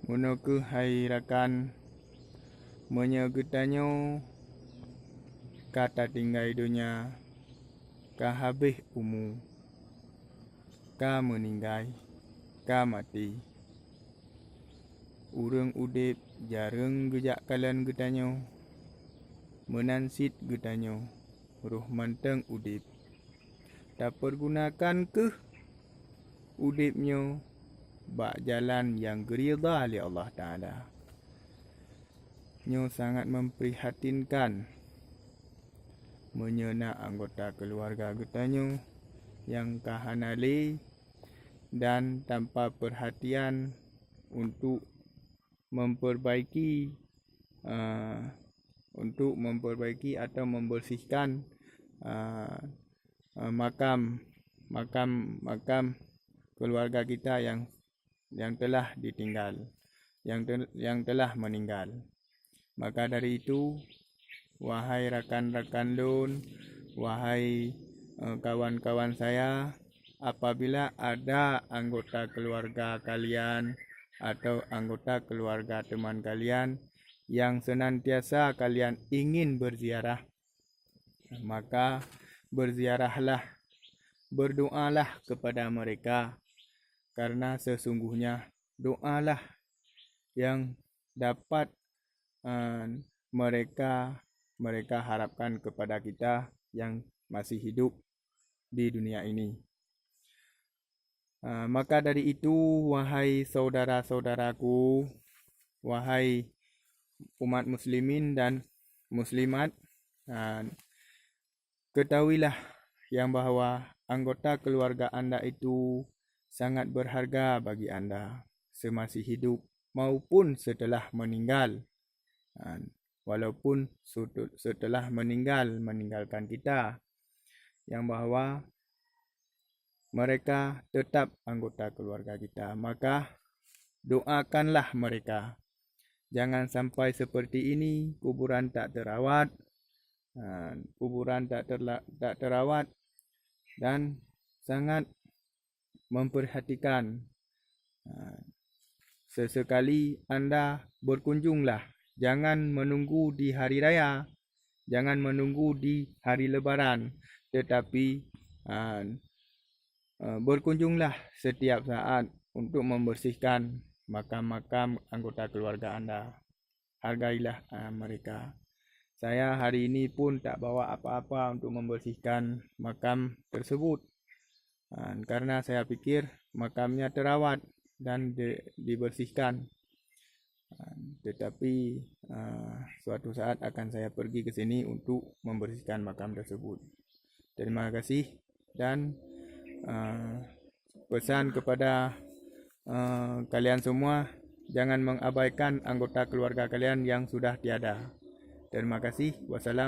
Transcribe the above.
Muna ke hai rakan menyegetanyo kata tinggal dunia, ka habis umur, ka meninggal, ka mati. Urang udip jarang gejak kalian getanyo, menansit getanyo, ruh manteng udip. Tak pergunakan ke udipnyo bak jalan yang geridha li Allah Ta'ala. Nyo sangat memprihatinkan menyenak anggota keluarga getanyo yang kahanale dan tanpa perhatian untuk memperbaiki atau membersihkan makam keluarga kita yang telah ditinggal, yang telah meninggal. Maka dari itu, wahai rakan-rakan lun, wahai kawan-kawan saya, apabila ada anggota keluarga kalian atau anggota keluarga teman kalian yang senantiasa kalian ingin berziarah, maka berziarahlah, berdoalah kepada mereka, karena sesungguhnya doalah yang dapat mereka harapkan kepada kita yang masih hidup di dunia ini. Maka dari itu, wahai saudara-saudaraku, wahai umat muslimin dan muslimat, ketahuilah yang bahawa anggota keluarga anda itu sangat berharga bagi anda semasih hidup maupun setelah meninggal. Walaupun setelah meninggalkan kita, yang bahawa mereka tetap anggota keluarga kita. Maka doakanlah mereka. Jangan sampai seperti ini, kuburan tak terawat, dan sangat memperhatikan. Sesekali anda berkunjunglah. Jangan menunggu di hari raya, jangan menunggu di hari lebaran, tetapi berkunjunglah setiap saat untuk membersihkan makam-makam anggota keluarga anda. Hargailah mereka. Saya hari ini pun tak bawa apa-apa untuk membersihkan makam tersebut, karena saya pikir makamnya terawat dan dibersihkan. Tetapi suatu saat akan saya pergi ke sini untuk membersihkan makam tersebut. Terima kasih, dan pesan kepada kalian semua, jangan mengabaikan anggota keluarga kalian yang sudah tiada. Terima kasih. Wassalam.